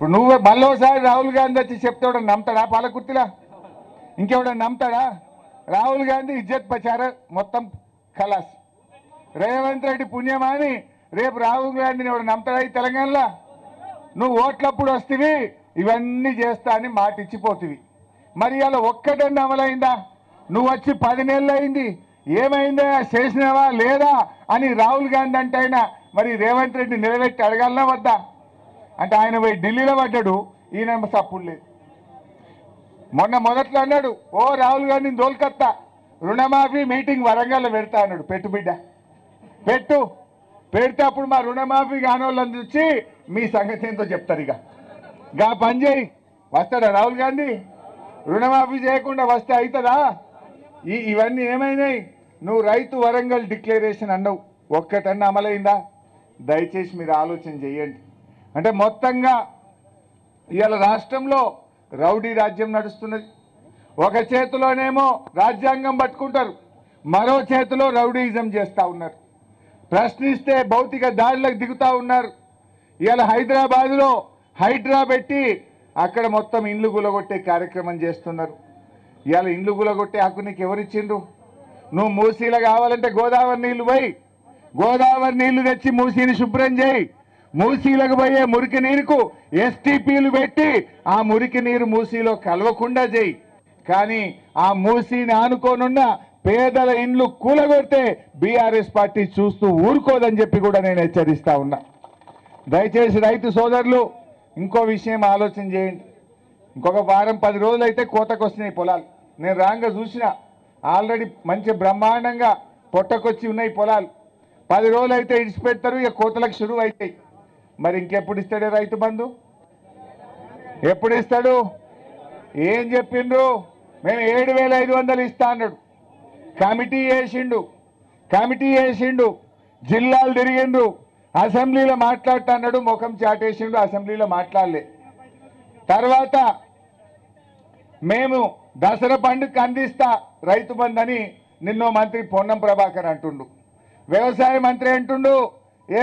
ఇప్పుడు నువ్వు మళ్ళోసారి రాహుల్ గాంధీ వచ్చి చెప్తాడు నమ్ముతాడా పాలకుర్తిలా? ఇంకెవడన్నా నమ్ముతాడా? రాహుల్ గాంధీ ఇజ్జత్ ప్రచార మొత్తం ఖలాస్. రేవంత్ రెడ్డి పుణ్యమాని రేపు రాహుల్ గాంధీని ఎవడు నమ్ముతాడా ఈ తెలంగాణలో? నువ్వు ఓట్లప్పుడు వస్తేవి ఇవన్నీ చేస్తా అని మాట ఇచ్చిపోతివి. మరి అలా ఒక్కటన్నా అమలైందా? నువ్వు వచ్చి 10 నెలలు అయింది, ఏమైందా, చేసినావా లేదా అని రాహుల్ గాంధీ అంటే అయినా మరి రేవంత్ రెడ్డి నిలబెట్టి అడగాలనా వద్దా? అంటే ఆయన పోయి ఢిల్లీలో పడ్డాడు, ఈయన సప్పుడు లేదు. మొదట్లో అన్నాడు, ఓ రాహుల్ గాంధీని దోల్కత్తా రుణమాఫీ మీటింగ్ వరంగల్లో పెడతా అన్నాడు. పెట్టు బిడ్డ పెడితే అప్పుడు మా రుణమాఫీ కానోళ్ళని చూసి మీ సంగతి ఏంటో చెప్తారు. గా పని చేయి. వస్తాడా రాహుల్ గాంధీ? రుణమాఫీ చేయకుండా వస్తే అవుతుందా? ఇవన్నీ ఏమైనాయి? నువ్వు రైతు వరంగల్ డిక్లరేషన్ అన్నావు, ఒక్కటన్నా అమలైందా? దయచేసి మీరు ఆలోచన చేయండి. అంటే మొత్తంగా ఇవాళ రాష్ట్రంలో రౌడీ రాజ్యం నడుస్తున్నది. ఒక చేతిలోనేమో రాజ్యాంగం పట్టుకుంటారు, మరో చేతిలో రౌడీయిజం చేస్తూ ఉన్నారు. ప్రశ్నిస్తే భౌతిక దాడులకు దిగుతూ ఉన్నారు. ఇవాళ హైదరాబాద్లో హైడ్రా పెట్టి అక్కడ మొత్తం ఇండ్లు గులగొట్టే కార్యక్రమం చేస్తున్నారు. ఇవాళ ఇండ్లు గులగొట్టే హక్కు నీకు ఎవరిచ్చిండ్రు? నువ్వు మూసీలో కావాలంటే గోదావరి నీళ్లు పోయి గోదావరి నీళ్లు తెచ్చి మూసీని శుభ్రం చేయి. మూసీలకు పోయే మురికి నీరుకు ఎస్టీపీలు పెట్టి ఆ మురికి నీరు మూసీలో కలవకుండా చేయి. కానీ ఆ మూసీని ఆనుకోనున్న పేదల ఇండ్లు కూలగొడితే బీఆర్ఎస్ పార్టీ చూస్తూ ఊరుకోదని చెప్పి కూడా నేను హెచ్చరిస్తా ఉన్నా. దయచేసి రైతు సోదరులు ఇంకో విషయం ఆలోచన చేయండి. ఇంకొక వారం 10 రోజులు అయితే కోతకు వస్తున్నాయి పొలాలు. నేను రాంగా చూసిన ఆల్రెడీ మంచి బ్రహ్మాండంగా పొట్టకొచ్చి ఉన్నాయి పొలాలు. 10 రోజులు అయితే ఇడిచిపెడతారు, ఇక కోతలకు షురువు అవుతాయి. మరి ఇంకెప్పుడు ఇస్తాడే రైతు బంధు? ఎప్పుడు ఇస్తాడు? ఏం చెప్పిండ్రు? మేము 7,500 ఇస్తా అన్నాడు. కమిటీ వేసిండు, జిల్లాలు తిరిగిండ్రు, అసెంబ్లీలో మాట్లాడుతా అన్నాడు, ముఖం చాటేసిండు, అసెంబ్లీలో మాట్లాడలే. తర్వాత మేము దసరా పండుగ అందిస్తా రైతు బంధు అని నిన్నో మంత్రి పొన్నం ప్రభాకర్ అంటుండు. వ్యవసాయ మంత్రి అంటుండు,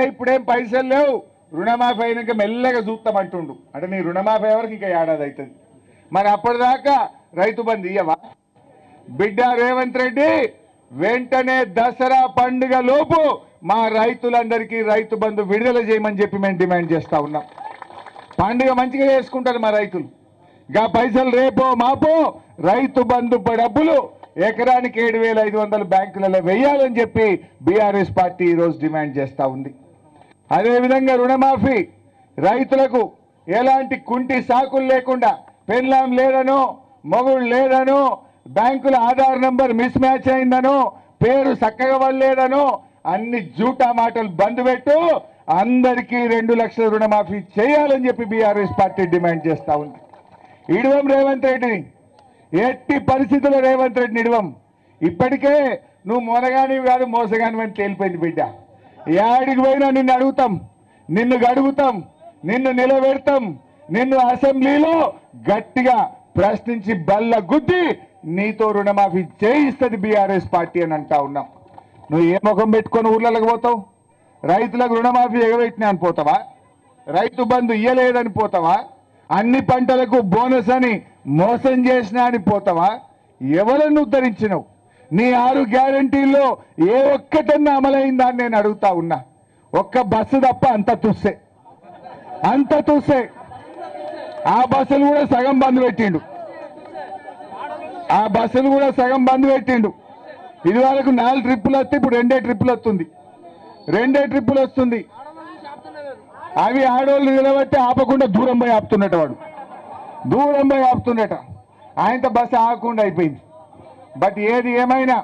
ఇప్పుడేం పైసలు లేవు, రుణమాఫీ అయినాక మెల్లగా చూస్తామంటుండు. అంటే నీ రుణమాఫీ ఎవరికి ఇంకా ఏడాది అవుతుంది. మరి అప్పటిదాకా రైతు బంధు ఇయ్యవా? బిడ్డ రేవంత్ రెడ్డి వెంటనే దసరా పండుగ లోపు మా రైతులందరికీ రైతు బంధు విడుదల చేయమని చెప్పి మేము డిమాండ్ చేస్తా ఉన్నాం. పండుగ మంచిగా చేసుకుంటారు మా రైతులు. గా పైసలు రేపో మాపో రైతు బంధు డబ్బులు ఎకరానికి 7,500 బ్యాంకులలో వేయాలని చెప్పి బీఆర్ఎస్ పార్టీ ఈరోజు డిమాండ్ చేస్తూ ఉంది. అదేవిధంగా రుణమాఫీ రైతులకు ఎలాంటి కుంటి సాకులు లేకుండా, పెన్లాం లేదనో మొగుడు లేదనో, బ్యాంకుల ఆధార్ నంబర్ మిస్ మ్యాచ్ అయిందనో, పేరు చక్కగా వల్లేదనో అన్ని జూటా మాటలు బంద్ పెట్టు, అందరికీ 2 లక్షల రుణమాఫీ చేయాలని చెప్పి బీఆర్ఎస్ పార్టీ డిమాండ్ చేస్తూ ఉంది. ఇడవం రేవంత్ రెడ్డిని, ఎట్టి పరిస్థితుల్లో రేవంత్ రెడ్డిని ఇడవం. ఇప్పటికే నువ్వు మొనగానివి కాదు మోసగానివి అని తేలిపోయింది బిడ్డ. యాడికి పోయినా నిన్ను అడుగుతాం, నిన్ను గడుగుతాం, నిన్ను నిలబెడతాం, నిన్ను అసెంబ్లీలో గట్టిగా ప్రశ్నించి బల్ల గుద్ది నీతో రుణమాఫీ చేయిస్తుంది బీఆర్ఎస్ పార్టీ అని అంటా ఉన్నాం. నువ్వు ఏ ముఖం పెట్టుకొని ఊర్లలోకి పోతావు? రైతులకు రుణమాఫీ ఎగబెట్టినా అని పోతావా? రైతు బంధు ఇయ్యలేదని పోతావా? అన్ని పంటలకు బోనస్ అని మోసం చేసినా అని పోతావా? ఎవరిని ఉద్ధరించినవు? నీ 6 గ్యారంటీల్లో ఏ ఒక్కటన్నా అమలైందా అని నేను అడుగుతా ఉన్నా. ఒక్క బస్సు తప్ప అంత తుస్సే. ఆ బస్సులు కూడా సగం బంద్ పెట్టిండు. ఇది వరకు 4 ట్రిప్పులు వస్తే ఇప్పుడు 2 ట్రిప్పులు వస్తుంది. అవి ఆడోళ్ళు నిలబట్టి ఆపకుండా దూరం పోయి ఆపుతుండట. ఆయనతో బస్సు ఆగకుండా అయిపోయింది. బట్ ఏది ఏమైనా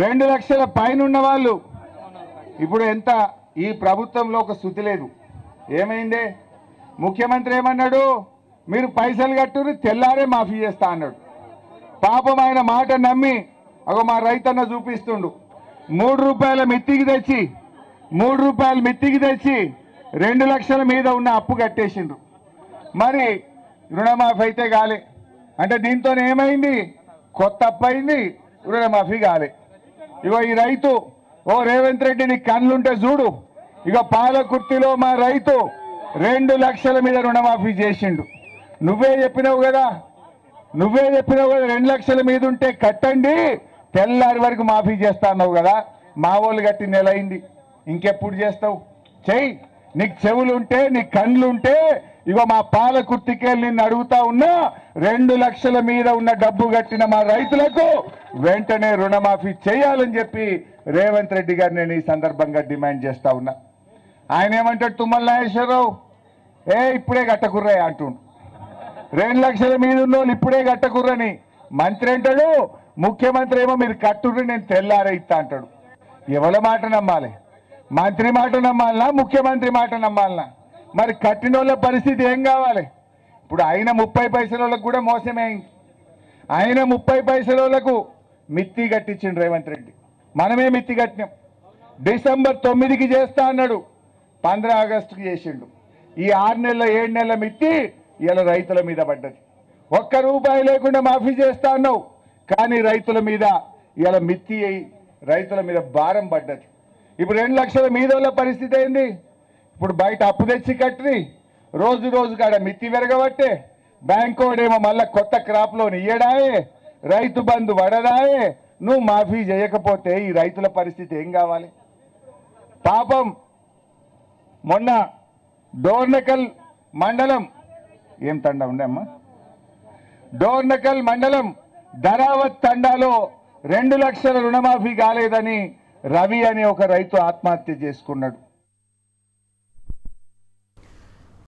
రెండు లక్షల పైన ఉన్న వాళ్ళు ఇప్పుడు ఎంత? ఈ ప్రభుత్వంలో ఒక శృతి లేదు. ఏమైందే? ముఖ్యమంత్రి ఏమన్నాడు? మీరు పైసలు కట్టుని తెల్లారే మాఫీ చేస్తా అన్నాడు. పాపం ఆయన మాట నమ్మి మా రైతన్న చూపిస్తుండు. 3 రూపాయల మిత్తికి తెచ్చి 2 లక్షల మీద ఉన్న అప్పు కట్టేసిండ్రు. మరి రుణమాఫీ అయితే కాలే. అంటే దీంతో ఏమైంది? కొత్త అప్పు అయింది, రుణమాఫీ కాలే. ఇగో ఈ రైతు ఓ రేవంత్ రెడ్డి నీ కళ్ళుంటే చూడు, ఇక పాలకుర్తిలో మా రైతు 2 లక్షల మీద రుణమాఫీ చేసిండు. నువ్వే చెప్పినావు కదా 2 లక్షల మీద ఉంటే కట్టండి, తెల్లారి వరకు మాఫీ చేస్తా అన్నావు కదా. మా వాళ్ళు కట్టి నెల అయింది, ఇంకెప్పుడు చేస్తావు? చెయ్యి. నీకు చెవులుంటే నీకు కళ్ళుంటే ఇగో మా పాలకుర్తికే నిన్ను అడుగుతా ఉన్నా, 2 లక్షల మీద ఉన్న డబ్బు కట్టిన మా రైతులకు వెంటనే రుణమాఫీ చేయాలని చెప్పి రేవంత్ రెడ్డి గారు నేను ఈ సందర్భంగా డిమాండ్ చేస్తా ఉన్నా. ఆయన ఏమంటాడు, తుమ్మల నాగేశ్వరరావు ఇప్పుడే కట్టకుర్రా అంటుండు. 2 లక్షల మీద ఉన్న వాళ్ళు ఇప్పుడే కట్టకుర్రని మంత్రి అంటాడు, ముఖ్యమంత్రి ఏమో మీరు కట్టుర్రి నేను తెల్లారే ఇస్తా అంటాడు. ఎవరి మాట నమ్మాలి? మంత్రి మాట నమ్మాలనా, ముఖ్యమంత్రి మాట నమ్మాలనా? మరి కట్టిన వాళ్ళ పరిస్థితి ఏం కావాలి? ఇప్పుడు ఆయన 30 పైసల వాళ్ళకు కూడా మోసమే. ఆయన 30 పైసల వాళ్ళకు మిత్తి కట్టించిండు రేవంత్ రెడ్డి, మనమే మిత్తి కట్టినాం. డిసెంబర్ 9కి చేస్తా అన్నాడు, 15 ఆగస్టుకి చేసిండు. ఈ 6 నెలల 7 నెలల మిత్తి ఇలా రైతుల మీద పడ్డది. ₹1 లేకుండా మాఫీ చేస్తా అన్నావు, కానీ రైతుల మీద ఇలా మిత్తి అయి రైతుల మీద భారం పడ్డది. ఇప్పుడు 2 లక్షల మీద వాళ్ళ పరిస్థితి ఏంది? ఇప్పుడు బయట అప్పు తెచ్చి కట్టి రోజు కాడ మిత్తి పెరగబట్టే, బ్యాంకు వాడేమో మళ్ళా కొత్త క్రాప్ లోన్ ఇయ్యడాయే, రైతు బంధు పడదాయే. నువ్వు మాఫీ చేయకపోతే ఈ రైతుల పరిస్థితి ఏం కావాలి? పాపం మొన్న డోర్నకల్ మండలం ఏం తండా ఉండే అమ్మా, డోర్నకల్ మండలం ధరావత్ తండాలో 2 లక్షల రుణమాఫీ కాలేదని రవి అనే ఒక రైతు ఆత్మహత్య చేసుకున్నాడు.